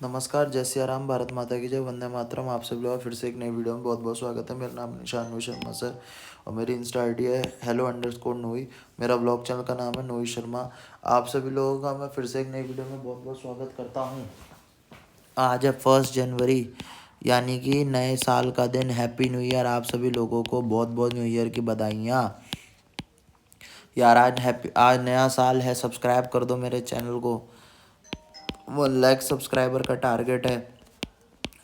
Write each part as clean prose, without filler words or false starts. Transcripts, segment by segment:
नमस्कार, जय सिया राम, भारत माता की जय, वंदे मातरम। आप सभी लोग फिर से एक नई वीडियो में बहुत बहुत स्वागत है। मेरा नाम निशान नोई शर्मा सर और मेरी इंस्टा आईडी है hello_नोई। मेरा ब्लॉग चैनल का नाम है नोई शर्मा। आप सभी लोगों का मैं फिर से एक नई वीडियो में बहुत बहुत स्वागत करता हूँ। आज है 1 जनवरी, यानी कि नए साल का दिन। Happy new year. आप सभी लोगों को बहुत बहुत न्यू ईयर की बधाइयाँ यार। आज नया साल है। सब्सक्राइब कर दो मेरे चैनल को। 1 लाख सब्सक्राइबर का टारगेट है।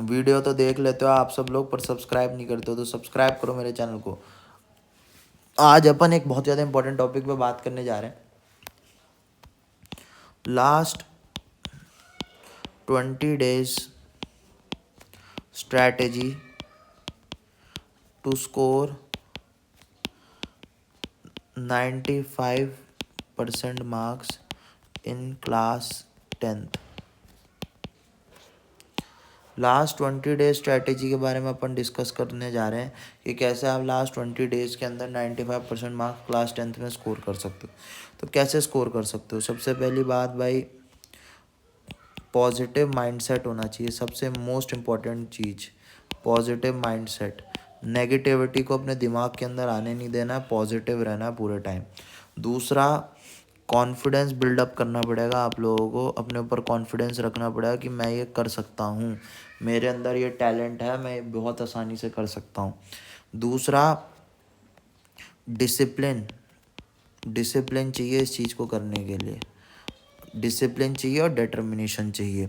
वीडियो तो देख लेते हो आप सब लोग, पर सब्सक्राइब नहीं करते हो, तो सब्सक्राइब करो मेरे चैनल को। आज अपन एक बहुत ज़्यादा इंपॉर्टेंट टॉपिक पे बात करने जा रहे हैं। Last 20 days strategy to score 95% marks in class 10th। Last 20 days strategy के बारे में अपन डिस्कस करने जा रहे हैं कि कैसे आप लास्ट 20 days के अंदर 95% मार्क्स क्लास 10th में स्कोर कर सकते हो। तो कैसे स्कोर कर सकते हो? सबसे पहली बात भाई, पॉजिटिव माइंडसेट होना चाहिए। सबसे मोस्ट इम्पॉर्टेंट चीज़ पॉजिटिव माइंडसेट। नेगेटिविटी को अपने दिमाग के अंदर आने नहीं देना है, पॉजिटिव रहना है पूरे टाइम। दूसरा, कॉन्फिडेंस बिल्डअप करना पड़ेगा। आप लोगों को अपने ऊपर कॉन्फिडेंस रखना पड़ेगा कि मैं ये कर सकता हूँ, मेरे अंदर ये टैलेंट है, मैं ये बहुत आसानी से कर सकता हूँ। दूसरा, डिसिप्लिन। डिसिप्लिन चाहिए इस चीज़ को करने के लिए। डिसिप्लिन चाहिए और डिटर्मिनेशन चाहिए।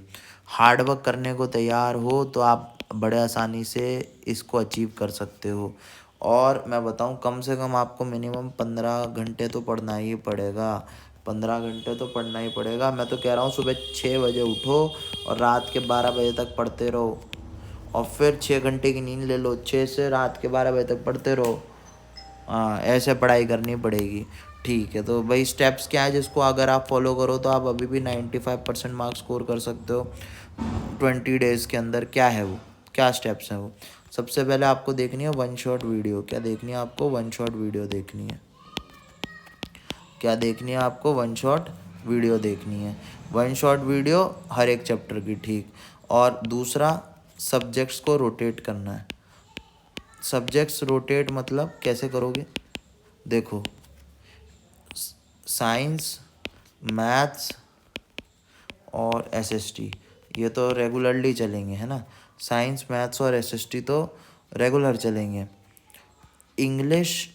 हार्ड वर्क करने को तैयार हो तो आप बड़े आसानी से इसको अचीव कर सकते हो। और मैं बताऊं, कम से कम आपको मिनिमम 15 घंटे तो पढ़ना ही पड़ेगा। 15 घंटे तो पढ़ना ही पड़ेगा। मैं तो कह रहा हूँ सुबह 6 बजे उठो और रात के 12 बजे तक पढ़ते रहो, और फिर 6 घंटे की नींद ले लो, 6 से रात के 12 बजे तक पढ़ते रहो। हाँ, ऐसे पढ़ाई करनी पड़ेगी। ठीक है, तो भाई स्टेप्स क्या है जिसको अगर आप फॉलो करो तो आप अभी भी 95% मार्क्स स्कोर कर सकते हो 20 days के अंदर। क्या है वो, क्या स्टेप्स हैं वो? सबसे पहले आपको देखनी है 1 शॉट वीडियो। क्या देखनी है आपको? 1 शॉट वीडियो देखनी है। क्या देखनी है आपको? 1 शॉट वीडियो देखनी है। 1 शॉट वीडियो हर एक चैप्टर की, ठीक। और दूसरा, सब्जेक्ट्स को रोटेट करना है। सब्जेक्ट्स रोटेट मतलब कैसे करोगे? देखो, साइंस, मैथ्स और एसएसटी ये तो रेगुलरली चलेंगे, है ना। साइंस, मैथ्स और एसएसटी तो रेगुलर चलेंगे। इंग्लिश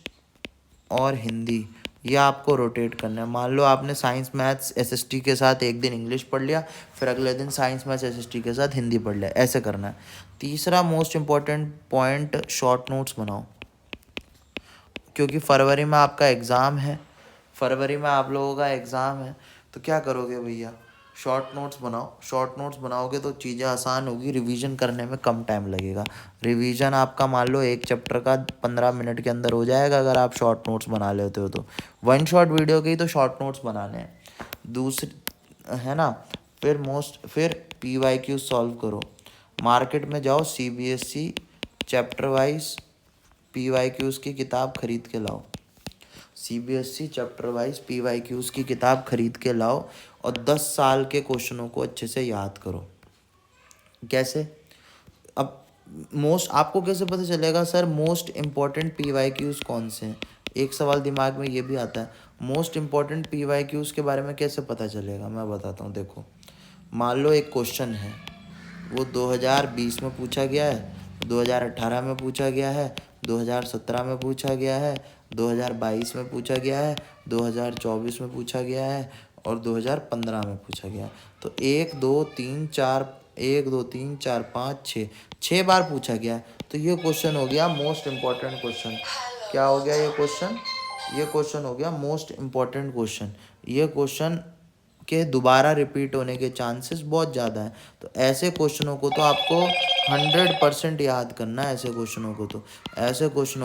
और हिंदी ये आपको रोटेट करना है। मान लो आपने साइंस, मैथ्स, एसएसटी के साथ एक दिन इंग्लिश पढ़ लिया, फिर अगले दिन साइंस, मैथ्स, एसएसटी के साथ हिंदी पढ़ लिया, ऐसे करना है। तीसरा most important point, short notes बनाओ, क्योंकि फरवरी में आपका एग्ज़ाम है। फरवरी में आप लोगों का एग्ज़ाम है, तो क्या करोगे भैया? शॉर्ट नोट्स बनाओ। शॉर्ट नोट्स बनाओगे तो चीज़ें आसान होगी, रिवीजन करने में कम टाइम लगेगा। रिवीजन आपका मान लो एक चैप्टर का 15 मिनट के अंदर हो जाएगा अगर आप शॉर्ट नोट्स बना लेते हो तो। 1 शॉट वीडियो के ही तो शॉर्ट नोट्स बनाने हैं। दूसरी, है ना। फिर PYQ सॉल्व करो। मार्केट में जाओ, CBSE चैप्टर वाइज PYQs की किताब खरीद के लाओ। CBSE चैप्टर वाइज PYQs की किताब खरीद के लाओ और 10 साल के क्वेश्चनों को अच्छे से याद करो। कैसे? अब मोस्ट आपको कैसे पता चलेगा सर मोस्ट इम्पॉर्टेंट PYQs कौन से हैं? एक सवाल दिमाग में ये भी आता है, मोस्ट इम्पॉर्टेंट PYQs के बारे में कैसे पता चलेगा? मैं बताता हूँ। देखो, मान लो एक क्वेश्चन है, वो 2020 में पूछा गया है, 2018 में पूछा गया है, 2017 में पूछा गया है, 2022 में पूछा गया है, 2024 में पूछा गया है और 2015 में पूछा गया है। तो 6 बार पूछा गया है। तो ये क्वेश्चन हो गया मोस्ट इम्पॉर्टेंट क्वेश्चन। क्या हो गया ये क्वेश्चन? ये क्वेश्चन हो गया मोस्ट इम्पॉर्टेंट क्वेश्चन। ये क्वेश्चन के दोबारा रिपीट होने के चांसेस बहुत ज़्यादा हैं। तो ऐसे क्वेश्चनों को तो आपको 100% याद करना है। ऐसे क्वेश्चनों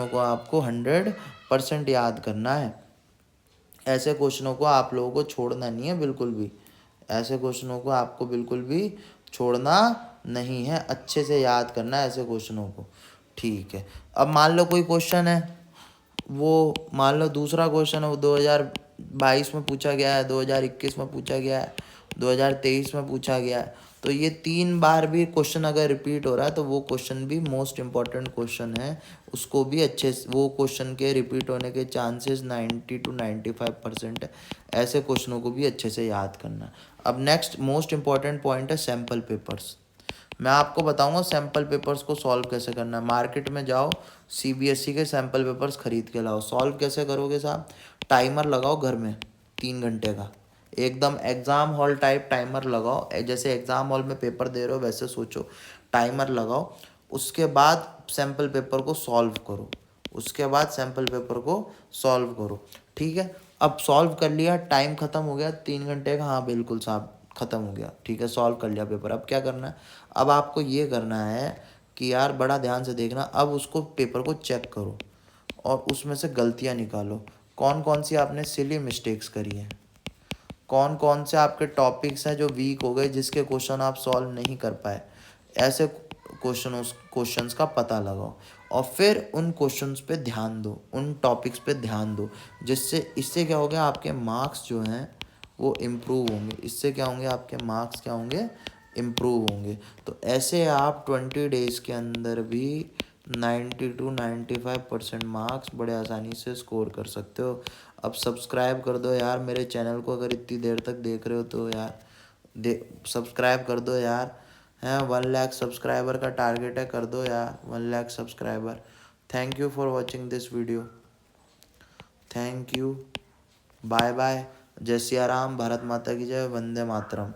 को आपको 100% याद करना है। ऐसे क्वेश्चनों को आप लोगों को छोड़ना नहीं है बिल्कुल भी। ऐसे क्वेश्चनों को आपको बिल्कुल भी छोड़ना नहीं है, अच्छे से याद करना है ऐसे क्वेश्चनों को। ठीक है, अब मान लो कोई क्वेश्चन है, वो मान लो दूसरा क्वेश्चन है, वो 2022 में पूछा गया है, 2021 में पूछा गया है, 2023 में पूछा गया है। तो ये 3 बार भी क्वेश्चन अगर रिपीट हो रहा है तो वो क्वेश्चन भी मोस्ट इम्पॉर्टेंट क्वेश्चन है, उसको भी अच्छे से, वो क्वेश्चन के रिपीट होने के चांसेस 90 to 95% है। ऐसे क्वेश्चनों को भी अच्छे से याद करना। अब नेक्स्ट मोस्ट इम्पॉर्टेंट पॉइंट है सैम्पल पेपर्स। मैं आपको बताऊंगा सैम्पल पेपर्स को सॉल्व कैसे करना है। मार्केट में जाओ, सीबीएसई के सैम्पल पेपर्स खरीद के लाओ। सॉल्व कैसे करोगे साहब? टाइमर लगाओ घर में 3 घंटे का, एकदम एग्ज़ाम हॉल टाइप टाइमर लगाओ। जैसे एग्ज़ाम हॉल में पेपर दे रहे हो वैसे सोचो, टाइमर लगाओ। उसके बाद सैम्पल पेपर को सॉल्व करो, उसके बाद सैम्पल पेपर को सॉल्व करो। ठीक है, अब सॉल्व कर लिया, टाइम ख़त्म हो गया 3 घंटे का, हाँ बिल्कुल साहब ख़त्म हो गया। ठीक है, सॉल्व कर लिया पेपर। अब क्या करना है? अब आपको ये करना है कि यार बड़ा ध्यान से देखना, अब उसको पेपर को चेक करो और उसमें से गलतियाँ निकालो। कौन कौन सी आपने सिली मिस्टेक्स करी है, कौन कौन से आपके टॉपिक्स हैं जो वीक हो गए, जिसके क्वेश्चन आप सॉल्व नहीं कर पाए। ऐसे क्वेश्चंस का पता लगाओ और फिर उन क्वेश्चंस पे ध्यान दो, उन टॉपिक्स पे ध्यान दो, जिससे इससे क्या हो गया, आपके मार्क्स जो हैं वो इम्प्रूव होंगे। इससे क्या होंगे, आपके मार्क्स क्या होंगे, इम्प्रूव होंगे। तो ऐसे आप 20 डेज़ के अंदर भी 90 to 95% मार्क्स बड़े आसानी से स्कोर कर सकते हो। अब सब्सक्राइब कर दो यार मेरे चैनल को, अगर इतनी देर तक देख रहे हो तो यार सब्सक्राइब कर दो यार। हैं 1 लाख सब्सक्राइबर का टारगेट है, कर दो यार 1 lakh subscriber. Thank you for watching this video, thank you, bye bye. जय सिया राम, भारत माता की जय, वंदे मातरम।